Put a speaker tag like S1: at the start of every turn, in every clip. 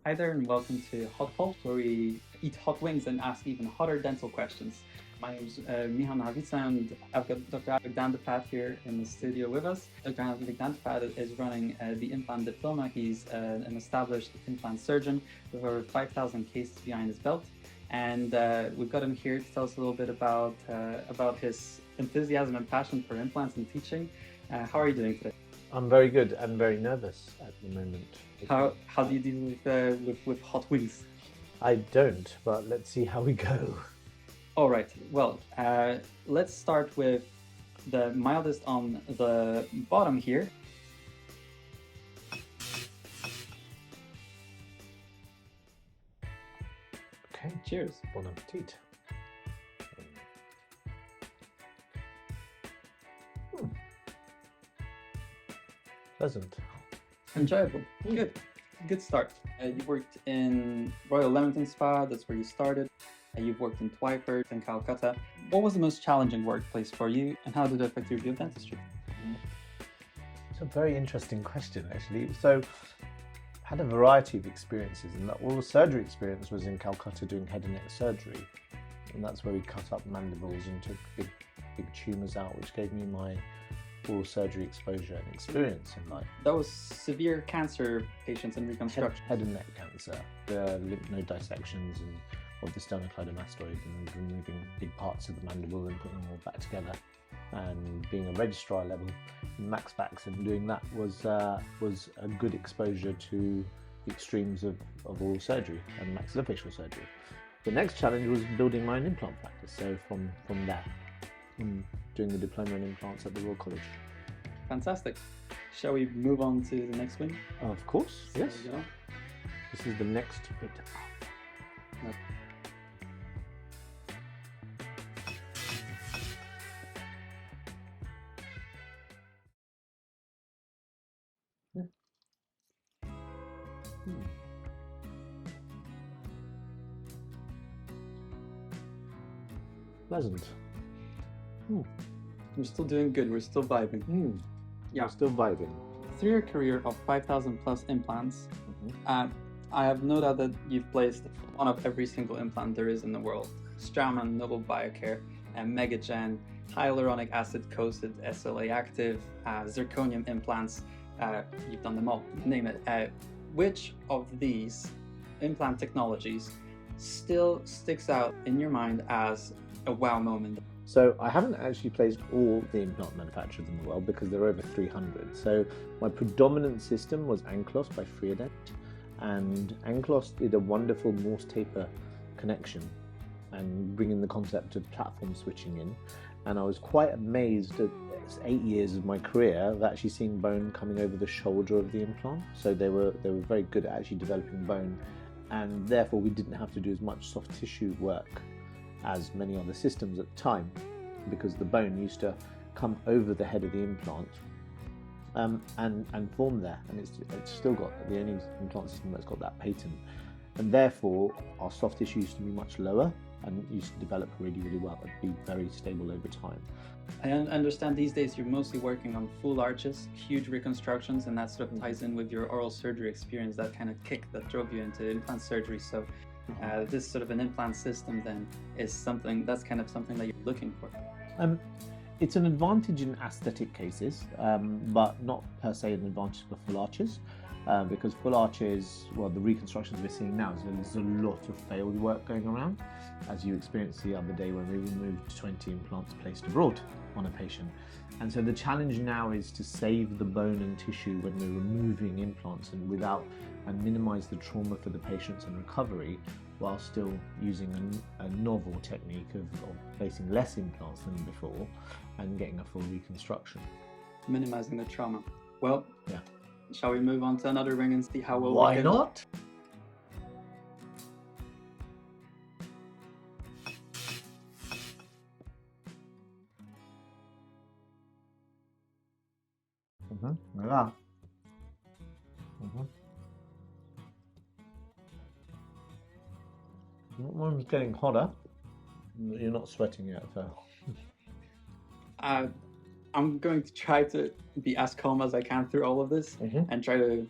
S1: Hi there, and welcome to Hot Pulps, where we eat hot wings and ask even hotter dental questions. My name is Mihan Havitsa, and I've got Dr. Avik Dandapat here in the studio with us. Dr. Avik Dandapat is running the Implant Diploma. He's an established implant surgeon with over 5,000 cases behind his belt. And we've got him here to tell us a little bit about his enthusiasm and passion for implants and teaching. How are you doing today?
S2: I'm very good and very nervous at the moment.
S1: How do you deal with hot wings?
S2: I don't, but let's see how we go.
S1: All right. Well, let's start with the mildest on the bottom here.
S2: Okay,
S1: Cheers.
S2: bon appetit. Pleasant.
S1: Enjoyable. Good start. You worked in Royal Leamington Spa. That's where you started. You've worked in Twyford and Calcutta. What was the most challenging workplace for you, and how did it affect your view of dentistry?
S2: It's a very interesting question, actually. So, I had a variety of experiences, and that oral surgery experience was in Calcutta doing head and neck surgery, and that's where we cut up mandibles and took big tumours out, which gave me my oral surgery exposure and experience in life.
S1: That was severe cancer patients and reconstruction.
S2: Head and neck cancer, the lymph node dissections and of the sternocleidomastoid, and removing big parts of the mandible and putting them all back together. And being a registrar level in Max Backs and doing that was a good exposure to the extremes of oral surgery and maxillofacial surgery. The next challenge was building my own implant practice. So from there, I'm doing the diploma in implants at the Royal College.
S1: Fantastic. Shall we move on to the next wing?
S2: Of course, yes.
S1: There we go.
S2: This is the next bit.
S1: No.
S2: Pleasant.
S1: We're still doing good. We're still vibing.
S2: Yeah, still vibing.
S1: Through your career of 5,000 plus implants, I have no doubt that you've placed one of every single implant there is in the world. Straumann, Nobel Biocare, Megagen, hyaluronic acid coated, SLA active, zirconium implants. You've done them all, name it. Which of these implant technologies still sticks out in your mind as a wow moment?
S2: So I haven't actually placed all the implant manufacturers in the world because there are over 300. So my predominant system was Anklos by Freodent, and Anklos did a wonderful Morse taper connection and bringing the concept of platform switching in. And I was quite amazed at 8 years of my career of actually seeing bone coming over the shoulder of the implant. So they were very good at actually developing bone, and therefore we didn't have to do as much soft tissue work as many other systems at the time, because the bone used to come over the head of the implant and form there, and it's still got the only implant system that's got that patent, and therefore our soft tissue used to be much lower and used to develop really well and be very stable over time.
S1: I understand these days you're mostly working on full arches, huge reconstructions, and that sort of ties in with your oral surgery experience, that kind of kick that drove you into implant surgery. So this sort of an implant system then is something that you're looking for.
S2: It's an advantage in aesthetic cases, but not per se an advantage for full arches, because full arches, well, the reconstructions we're seeing now, there's a lot of failed work going around, as you experienced the other day when we removed 20 implants placed abroad on a patient. And so the challenge now is to save the bone and tissue when we're removing implants and minimize the trauma for the patients and recovery, while still using a novel technique of placing less implants than before and getting a full reconstruction.
S1: Minimizing the trauma. Well,
S2: yeah.
S1: Shall we move on to another ring and see how well
S2: Why not? Yeah. One's getting hotter. You're not sweating yet, so.
S1: I'm going to try to be as calm as I can through all of this and try to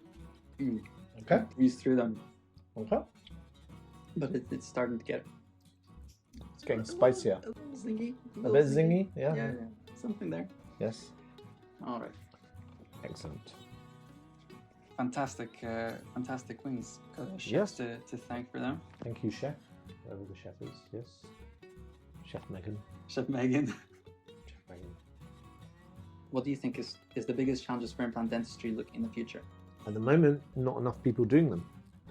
S1: breeze through them.
S2: Okay.
S1: but it's starting to get
S2: It's getting spicier.
S1: a little zingy.
S2: A bit zingy, yeah.
S1: Yeah, something there.
S2: Yes.
S1: All right.
S2: Excellent.
S1: Fantastic, fantastic wings. Got a chef
S2: Yes.
S1: to thank for them.
S2: Thank you, chef. Whoever the chef is, yes. Chef Megan.
S1: Chef Megan.
S2: Chef Megan.
S1: What do you think is the biggest challenges for implant dentistry look in the future?
S2: At the moment, not enough people doing them,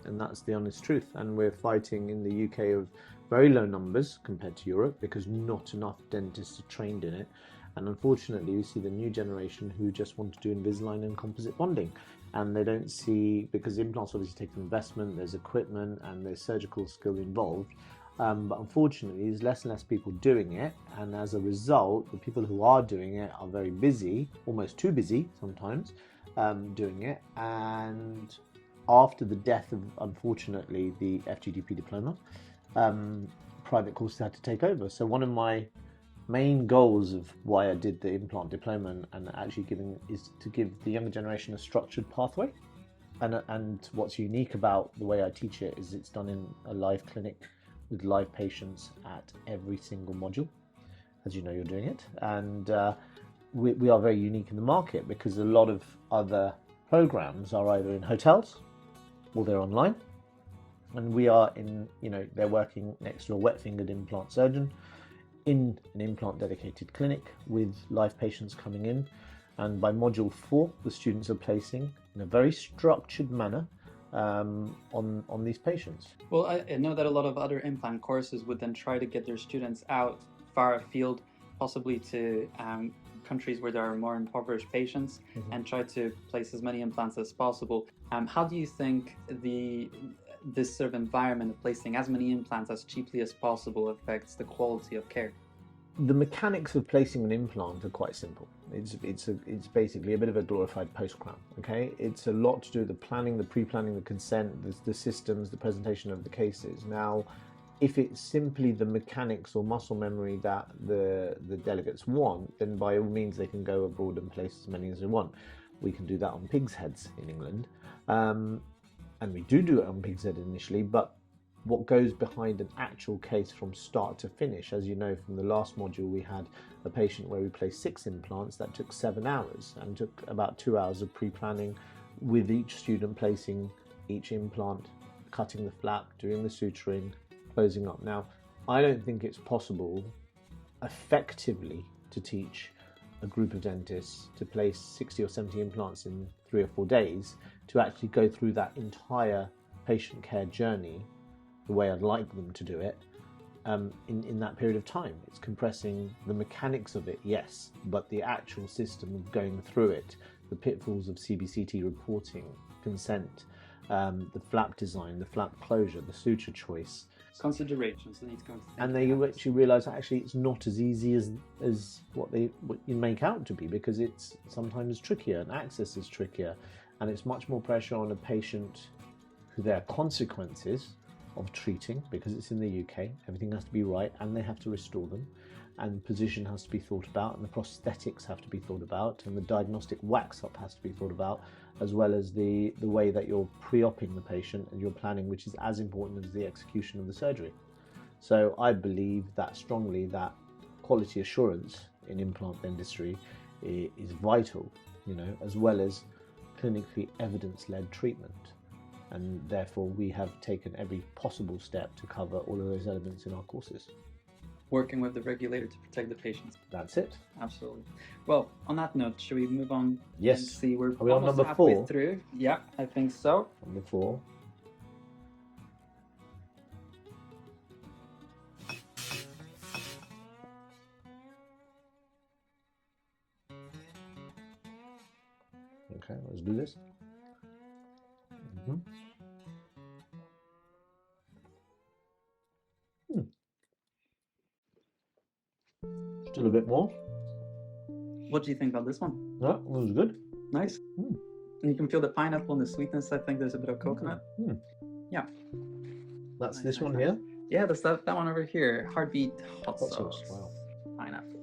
S2: and that's the honest truth. And we're fighting in the UK of very low numbers compared to Europe because not enough dentists are trained in it. And unfortunately, we see the new generation who just want to do Invisalign and composite bonding. And they don't see, because implants obviously take an investment, there's equipment and there's surgical skill involved. But unfortunately, there's less and less people doing it. And as a result, the people who are doing it are very busy, almost too busy sometimes, doing it. And after the death of, unfortunately, the FGDP diploma, private courses had to take over. So one of my main goals of why I did the implant diploma and actually is to give the younger generation a structured pathway. And what's unique about the way I teach it is it's done in a live clinic with live patients at every single module, as you know you're doing it. And we are very unique in the market because a lot of other programs are either in hotels or they're online. And we are they're working next to a wet-fingered implant surgeon in an implant dedicated clinic with live patients coming in. And by module 4, the students are placing in a very structured manner on these patients.
S1: Well, I know that a lot of other implant courses would then try to get their students out far afield, possibly to countries where there are more impoverished patients, and try to place as many implants as possible. How do you think this sort of environment of placing as many implants as cheaply as possible affects the quality of care?
S2: The mechanics of placing an implant are quite simple. It's basically a bit of a glorified post-crown. Okay, it's a lot to do with the planning, the pre-planning, the consent, the systems, the presentation of the cases. Now, if it's simply the mechanics or muscle memory that the delegates want, then by all means they can go abroad and place as many as they want. We can do that on pigs' heads in England. And we do it on pig's head initially, but what goes behind an actual case from start to finish, as you know from the last module, we had a patient where we placed 6 implants that took 7 hours and took about 2 hours of pre-planning with each student placing each implant, cutting the flap, doing the suturing, closing up. Now, I don't think it's possible effectively to teach a group of dentists to place 60 or 70 implants in 3 or 4 days to actually go through that entire patient care journey the way I'd like them to do it in that period of time. It's compressing the mechanics of it, yes, but the actual system of going through it, the pitfalls of CBCT reporting, consent, the flap design, the flap closure, the suture choice.
S1: Considerations that need to go into.
S2: And they actually realise actually it's not as easy as what you make out to be, because it's sometimes trickier and access is trickier, and it's much more pressure on a patient who there are consequences of treating, because it's in the UK, everything has to be right and they have to restore them, and position has to be thought about, and the prosthetics have to be thought about, and the diagnostic wax up has to be thought about, as well as the way that you're pre-opping the patient and you're planning, which is as important as the execution of the surgery. So I believe that strongly that quality assurance in implant dentistry is vital, as well as clinically evidence-led treatment. And therefore we have taken every possible step to cover all of those elements in our courses.
S1: Working with the regulator to protect the patients.
S2: That's it.
S1: Absolutely. Well, on that note, should we move on?
S2: Yes.
S1: And see, we're
S2: Are we on
S1: almost
S2: number
S1: halfway
S2: 4?
S1: through. Yeah, I think so.
S2: Number 4. Okay, let's do this. Still a bit more.
S1: What do you think about this one?
S2: No, it was good.
S1: Nice. And you can feel the pineapple and the sweetness. I think there's a bit of coconut. Yeah.
S2: That's
S1: Nice,
S2: this
S1: nice,
S2: one
S1: nice.
S2: here.
S1: Yeah, that's that one over here. Heartbeat hot
S2: Hot
S1: sauce.
S2: sauce. Wow.
S1: Pineapple.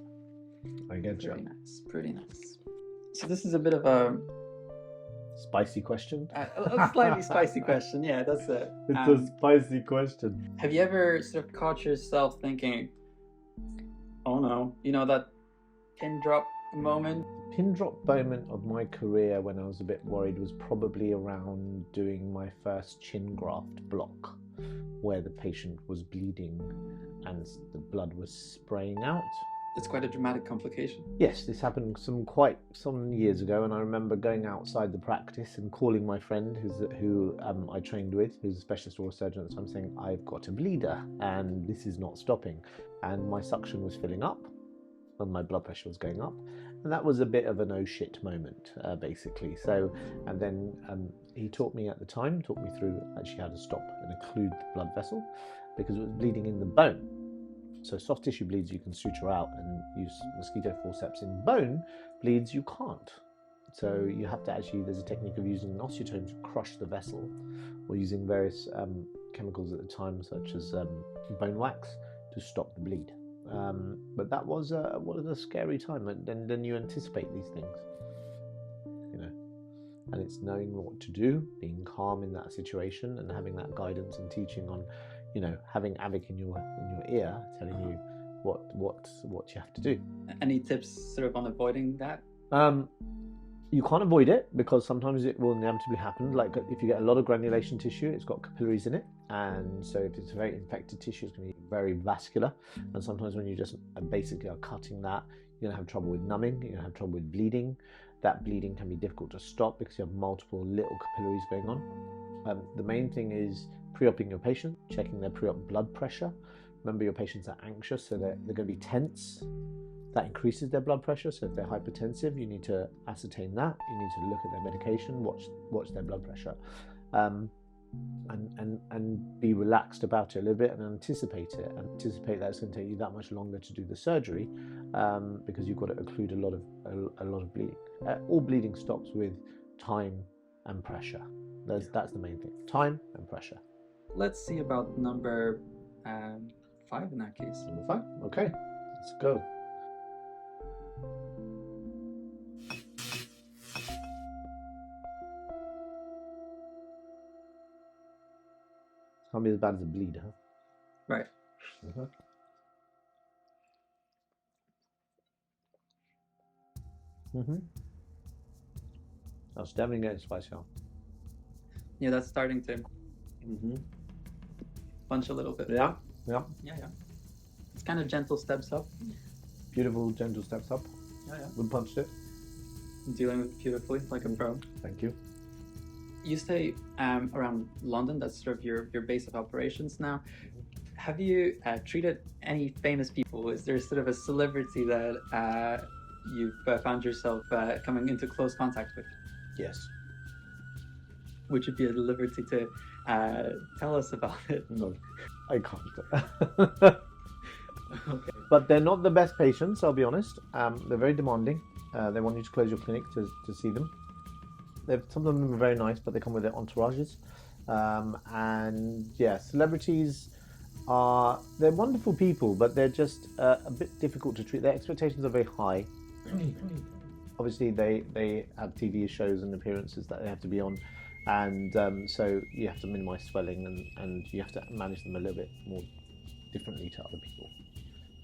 S2: I get you.
S1: Pretty nice. Pretty nice. So this is a bit of a
S2: Spicy question.
S1: A slightly spicy question. Yeah, that's it.
S2: It's a spicy question.
S1: Have you ever sort of caught yourself thinking, oh no, you know, that pin drop moment?
S2: Pin drop moment of my career when I was a bit worried was probably around doing my first chin graft block, where the patient was bleeding and the blood was spraying out.
S1: It's quite a dramatic complication.
S2: Yes, this happened some years ago, and I remember going outside the practice and calling my friend who I trained with, who's a specialist oral surgeon at the time, saying, I've got a bleeder and this is not stopping. And my suction was filling up and my blood pressure was going up. And that was a bit of an oh shit moment, basically. So, and then he taught me through actually how to stop and occlude the blood vessel because it was bleeding in the bone. So soft tissue bleeds you can suture out and use mosquito forceps. In bone bleeds you can't. So you have to actually, there's a technique of using an osteotome to crush the vessel, or using various chemicals at the time such as bone wax to stop the bleed. But that was a scary time, and then you anticipate these things, you know, and it's knowing what to do, being calm in that situation, and having that guidance and teaching on, you know, having Avik in your ear telling you what you have to do.
S1: Any tips sort of on avoiding that?
S2: You can't avoid it because sometimes it will inevitably happen. Like if you get a lot of granulation tissue, it's got capillaries in it, and so if it's very infected tissue, it's going to be very vascular. And sometimes when you just basically are cutting that, you're going to have trouble with numbing, you're going to have trouble with bleeding. That bleeding can be difficult to stop because you have multiple little capillaries going on. The main thing is pre-oping your patient, checking their pre-op blood pressure. Remember, your patients are anxious, so they're going to be tense. That increases their blood pressure. So if they're hypertensive, you need to ascertain that. You need to look at their medication, watch their blood pressure, and be relaxed about it a little bit and anticipate it. Anticipate that it's going to take you that much longer to do the surgery because you've got to occlude a lot of bleeding. All bleeding stops with time and pressure. That's the main thing: time and pressure.
S1: Let's see about number 5 in that case.
S2: Number 5. Okay, let's go. Can't be as bad as a bleed, huh?
S1: Right.
S2: That's definitely getting spicy.
S1: Yeah, that's starting to punch a little bit.
S2: Yeah.
S1: It's kind of gentle steps up.
S2: Beautiful, gentle steps up.
S1: Yeah.
S2: Good punched it.
S1: Dealing with it beautifully, like a pro.
S2: Thank you.
S1: You stay around London. That's sort of your base of operations now. Have you treated any famous people? Is there sort of a celebrity that you've found yourself coming into close contact with?
S2: Yes.
S1: Would you be at liberty to tell us about it?
S2: No, I can't.
S1: Okay.
S2: But they're not the best patients, I'll be honest. They're very demanding. They want you to close your clinic to see them. Some of them are very nice, but they come with their entourages. And yeah, celebrities they're wonderful people, but they're just a bit difficult to treat. Their expectations are very high. Obviously, they have TV shows and appearances that they have to be on, and so you have to minimize swelling, and you have to manage them a little bit more differently to other people.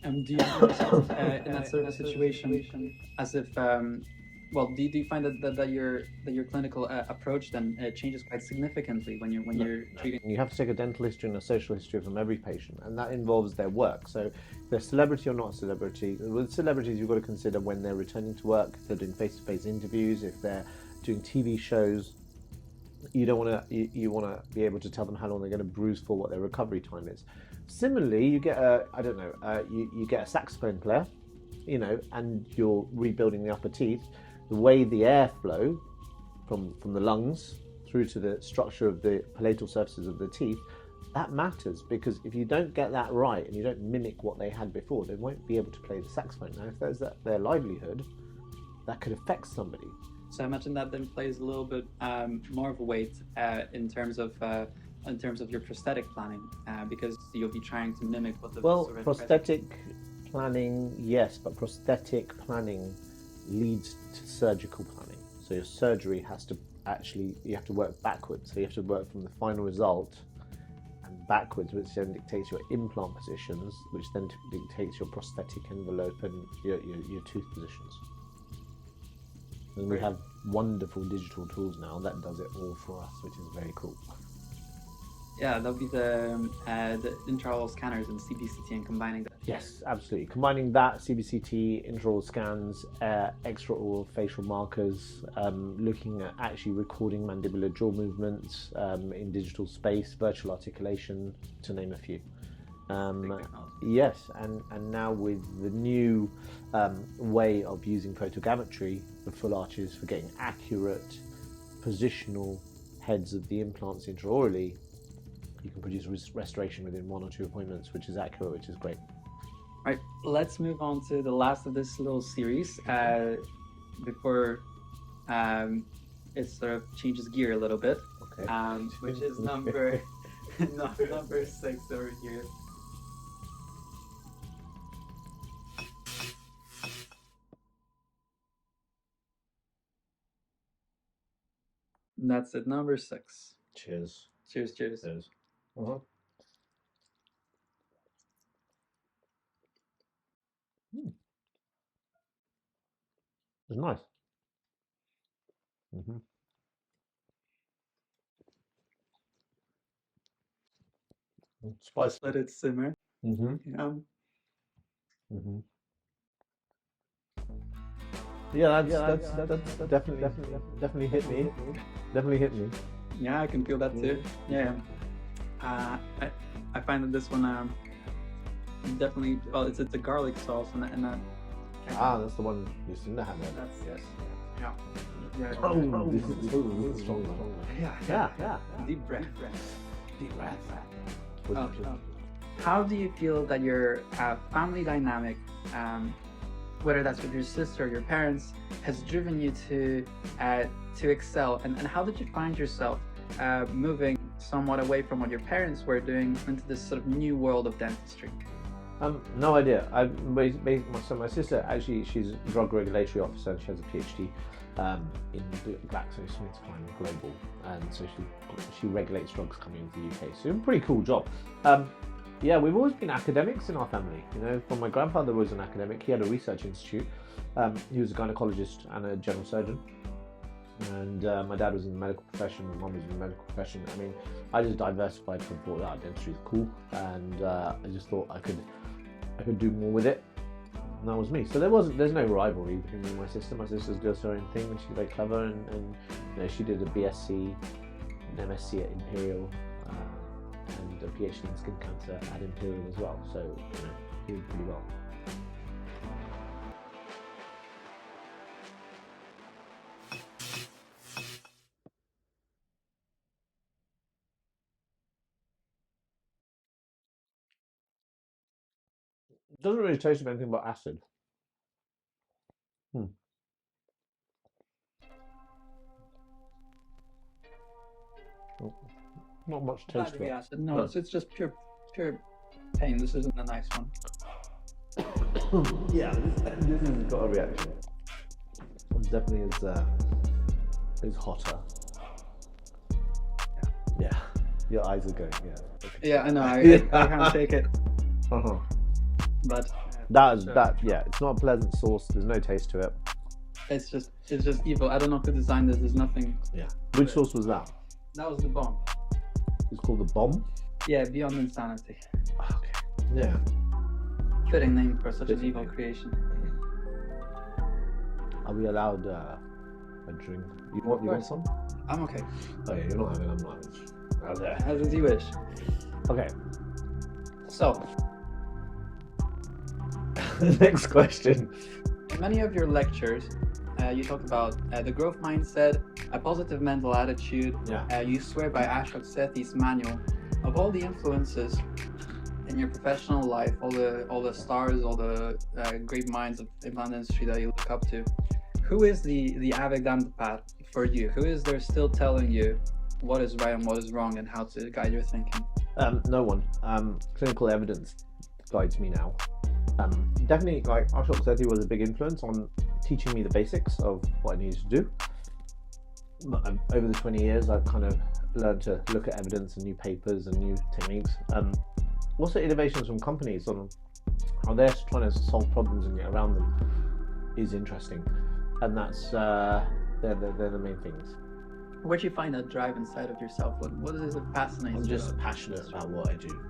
S1: Do you find yourself in that sort of situation as if, well, do you find that your clinical approach then changes quite significantly when you're treating?
S2: You have to take a dental history and a social history from every patient, and that involves their work. So, if they're celebrity or not a celebrity. With celebrities, you've got to consider when they're returning to work, if they're doing face-to-face interviews, if they're doing TV shows. You don't want to. You want to be able to tell them how long they're going to bruise for, what their recovery time is. Similarly, you get you get a saxophone player, you know, and you're rebuilding the upper teeth. The way the airflow from the lungs through to the structure of the palatal surfaces of the teeth, that matters, because if you don't get that right and you don't mimic what they had before, they won't be able to play the saxophone. Now, if there's their livelihood, that could affect somebody.
S1: So I imagine that then plays a little bit more of a weight in terms of your prosthetic planning, because you'll be trying to mimic what the
S2: prosthetic planning, yes, but prosthetic planning leads to surgical planning. So your surgery has to actually you have to work backwards. So you have to work from the final result and backwards, which then dictates your implant positions, which then dictates your prosthetic envelope and your tooth positions. And we have wonderful digital tools now that does it all for us, which is very cool.
S1: Yeah, that'll be the intraoral scanners and CBCT and combining that.
S2: Yes, absolutely. Combining that, CBCT, intraoral scans, extraoral facial markers, looking at actually recording mandibular jaw movements in digital space, virtual articulation, to name a few. Yes, and now with the new way of using photogrammetry, the full arches for getting accurate positional heads of the implants intraorally, you can produce restoration within 1 or 2 appointments, which is accurate, which is great.
S1: Right, let's move on to the last of this little series before it sort of changes gear a little bit,
S2: Okay.
S1: Which is number 6 over here. And that's it, number 6.
S2: Cheers.
S1: Cheers, cheers.
S2: Cheers. It's nice. Spicy.
S1: Let it simmer.
S2: Yeah, that's definitely hit me. Definitely hit me.
S1: Yeah, I can feel that too. Yeah. I find that this one definitely, well, it's a garlic sauce and that.
S2: That's the one you seem to have there.
S1: That's
S2: yes.
S1: Yeah.
S2: This is stronger. Yeah.
S1: Deep breath.
S2: Deep breath.
S1: How do you feel that your family dynamic, whether that's with your sister or your parents, has driven you to excel? And how did you find yourself moving somewhat away from what your parents were doing into this sort of new world of dentistry?
S2: No idea. So my sister, actually, she's a drug regulatory officer and she has a PhD in GlaxoSmithKline Global, and so she regulates drugs coming into the UK. So a pretty cool job. Yeah, we've always been academics in our family. You know, from my grandfather was an academic. He had a research institute. He was a gynecologist and a general surgeon. And my dad was in the medical profession. My mum was in the medical profession. I mean, I just diversified from thought that dentistry is cool, and I just thought I could do more with it. And that was me. So there's no rivalry between me and my sister. My sister does her own thing, and she's very clever. And you know, she did a BSc, an MSc at Imperial, and a PhD in skin cancer at Imperial as well. So you know, she did pretty well. It doesn't really taste of anything but acid. Not much taste to it.
S1: Acid. No, it's just pure pain. This isn't a nice one.
S2: Yeah, this has got a reaction. It definitely is hotter. Yeah. Your eyes are going. Yeah. Okay.
S1: Yeah, I know. I can't take it. But
S2: yeah, it's not a pleasant sauce. There's no taste to it.
S1: It's just evil. I don't know who designed this. There's nothing.
S2: Yeah. Which sauce was that?
S1: That was the bomb.
S2: It's called the bomb.
S1: Yeah, Beyond Insanity.
S2: Okay. Yeah.
S1: Fitting name for such an evil creation.
S2: Are we allowed a drink? You want some?
S1: I'm okay.
S2: Oh yeah, you're not having. I'm not. Okay.
S1: As you wish.
S2: Okay.
S1: So.
S2: Next question.
S1: In many of your lectures, you talk about the growth mindset, a positive mental attitude.
S2: Yeah.
S1: You swear by Ashok Sethi's manual. Of all the influences in your professional life, all the stars, all the great minds of implant industry that you look up to, who is the Avik Dandapat for you? Who is there still telling you what is right and what is wrong and how to guide your thinking?
S2: No one. Clinical evidence guides me now. Definitely, like Ashok Sethi was a big influence on teaching me the basics of what I needed to do. over the 20 years, I've kind of learned to look at evidence and new papers and new techniques. Also innovations from companies on how they're trying to solve problems and get around them is interesting, and that's they're the main things.
S1: Where do you find that drive inside of yourself? What is it that fascinates you?
S2: I'm just passionate about what I do.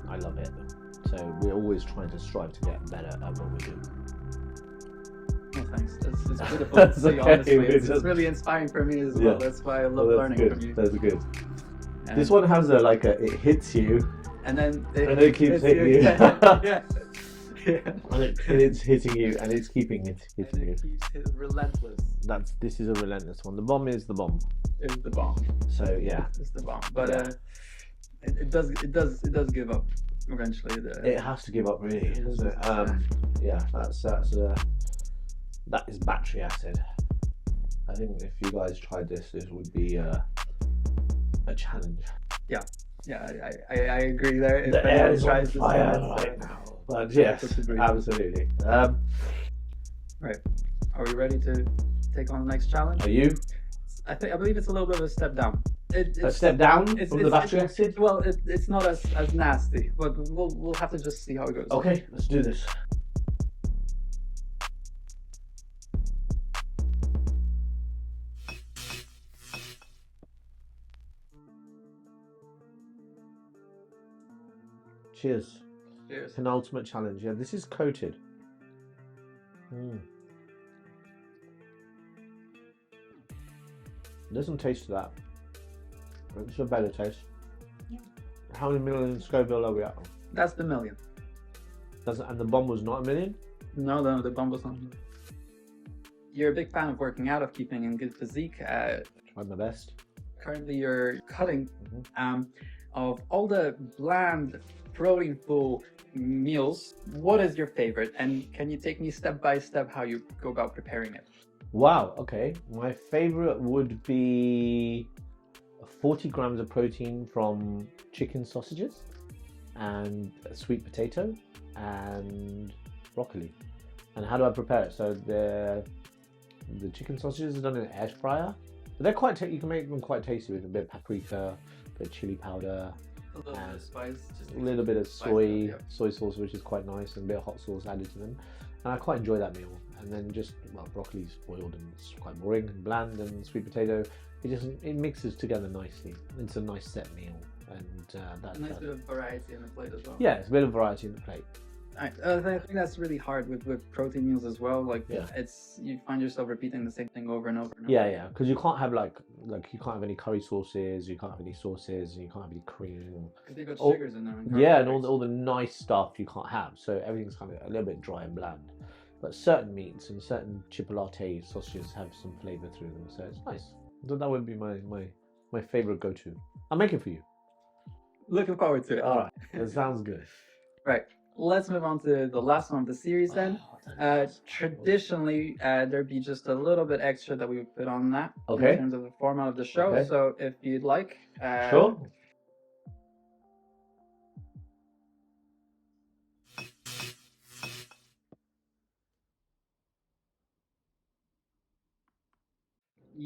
S2: I love it. So we're always trying to strive to get better at what we do.
S1: Well, thanks. It's beautiful to see, honestly. It's really inspiring for me as well.
S2: Yeah.
S1: That's why I love learning from you.
S2: That's good. This one has it hits you,
S1: and then
S2: it keeps hitting you.
S1: Yeah.
S2: And it's hitting you, and it's keeping it hitting you.
S1: It keeps hitting relentless.
S2: This is a relentless one. The bomb is the bomb.
S1: Is the bomb.
S2: So yeah,
S1: it's the bomb. But it does give up eventually.
S2: It has to give up, really. Yeah, that is battery acid. I think if you guys tried this would be a challenge. Yeah,
S1: I agree there. If
S2: the air is on
S1: tries
S2: fire right now. But yes, absolutely.
S1: Right. Are we ready to take on the next challenge?
S2: Are you?
S1: I believe it's a little bit of a step down. It's
S2: a step down from the battery acid?
S1: Well, it's not as nasty, but we'll have to just see how it goes.
S2: Okay, let's do this. Cheers.
S1: Cheers.
S2: Penultimate challenge. Yeah, this is coated. There's some taste to that. It's a better taste.
S1: Yeah.
S2: How many million Scoville are we at?
S1: That's the million.
S2: And the bomb was not a million?
S1: No, the bomb was not a million. You're a big fan of working out, of keeping in good physique.
S2: Try my best.
S1: Currently, you're cutting of all the bland, protein-full meals. What is your favorite? And can you take me step by step how you go about preparing it?
S2: Wow, okay. My favorite would be 40 grams of protein from chicken sausages and a sweet potato and broccoli. And how do I prepare it? So the chicken sausages are done in an air fryer. But they're quite you can make them quite tasty with a bit of paprika, a bit of chili powder,
S1: a little bit of spice, just
S2: a little bit of soy sauce, which is quite nice, and a bit of hot sauce added to them. And I quite enjoy that meal. And then just, broccoli's boiled and it's quite boring and bland, and sweet potato, it mixes together nicely. It's a nice set meal, and
S1: a nice bit of variety in the plate as well.
S2: Yeah, it's a bit of variety in the plate.
S1: I think that's really hard with protein meals as well. You find yourself repeating the same thing over and over and over.
S2: Yeah, because you can't have like you can't have any curry sauces, you can't have any sauces, and you can't have any cream.
S1: Because they've got sugars in there.
S2: And all the nice stuff you can't have. So everything's kind of a little bit dry and bland. But certain meats and certain chipolata sausages have some flavour through them, so it's nice. So that would be my favourite go-to. I'll make it for you.
S1: Looking forward to it.
S2: All right, that sounds good.
S1: Right, let's move on to the last one of the series then. Traditionally, there'd be just a little bit extra that we would put on that in terms of the format of the show. Okay. So if you'd like,
S2: sure.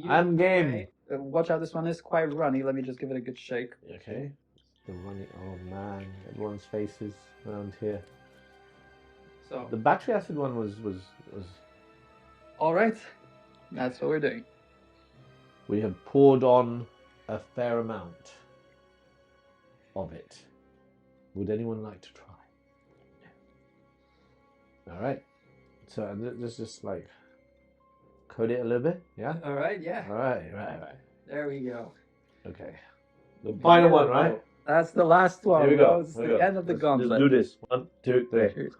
S2: I'm game.
S1: Watch out, this one is quite runny. Let me just give it a good shake.
S2: Okay. The runny. Oh man, everyone's faces around here. So the battery acid one was.
S1: All right, that's what we're doing.
S2: We have poured on a fair amount of it. Would anyone like to try? No. All right. So let's just like coat it a little bit, yeah?
S1: All right, yeah.
S2: All right.
S1: There we go.
S2: Okay. The final one, right?
S1: That's the last one.
S2: Here we go.
S1: It's the end of the gauntlet.
S2: Let's do this. 1, 2, 3.
S1: Cheers.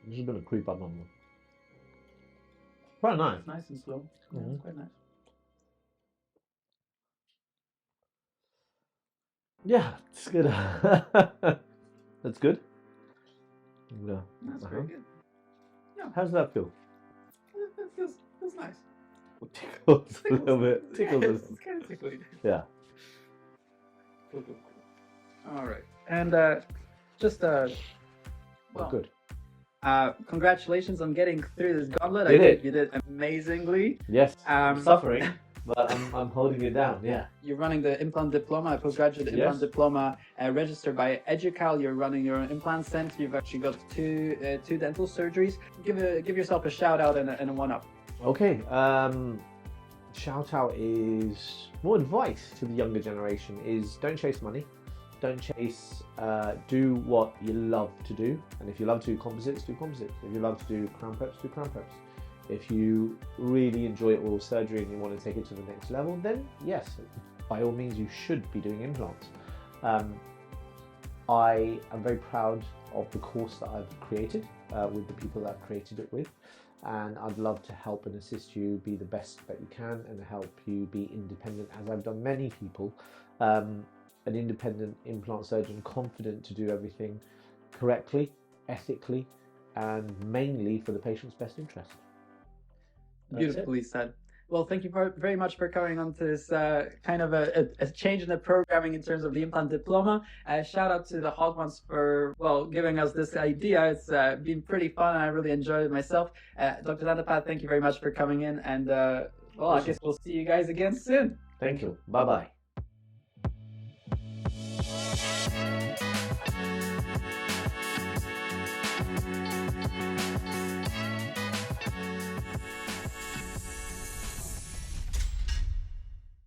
S2: I'm just going to creep up on them. Quite nice.
S1: It's nice and slow. Yeah, it's quite nice.
S2: Yeah, it's good. That's good. No.
S1: That's very good. Yeah.
S2: How does that feel?
S1: It feels nice.
S2: Tickles a little bit. Tickles.
S1: It's kind of tickly.
S2: Yeah.
S1: Cool. All right. And just
S2: well, good.
S1: Congratulations on getting through this gauntlet. You did amazingly.
S2: Yes, I'm suffering, but I'm holding it down. Yeah.
S1: You're running the Implant Diploma, a postgraduate Implant Diploma, registered by Educal. You're running your own implant center. You've actually got two dental surgeries. Give yourself a shout out and a one up.
S2: Okay. Shout out is more advice to the younger generation is don't chase money. Don't chase, do what you love to do. And if you love to do composites, do composites. If you love to do crown preps, do crown preps. If you really enjoy oral surgery and you want to take it to the next level, then yes, by all means, you should be doing implants. I am very proud of the course that I've created with the people that I've created it with. And I'd love to help and assist you be the best that you can and help you be independent, as I've done many people. An independent implant surgeon, confident to do everything correctly, ethically, and mainly for the patient's best interest.
S1: Beautifully said. Well, thank you very much for coming on to this kind of a change in the programming in terms of the Implant Diploma. Shout out to the Hot Ones for, giving us this idea. It's been pretty fun and I really enjoyed it myself. Dr. Dandapat, thank you very much for coming in, and I guess we'll see you guys again soon.
S2: Thank you. Bye-bye.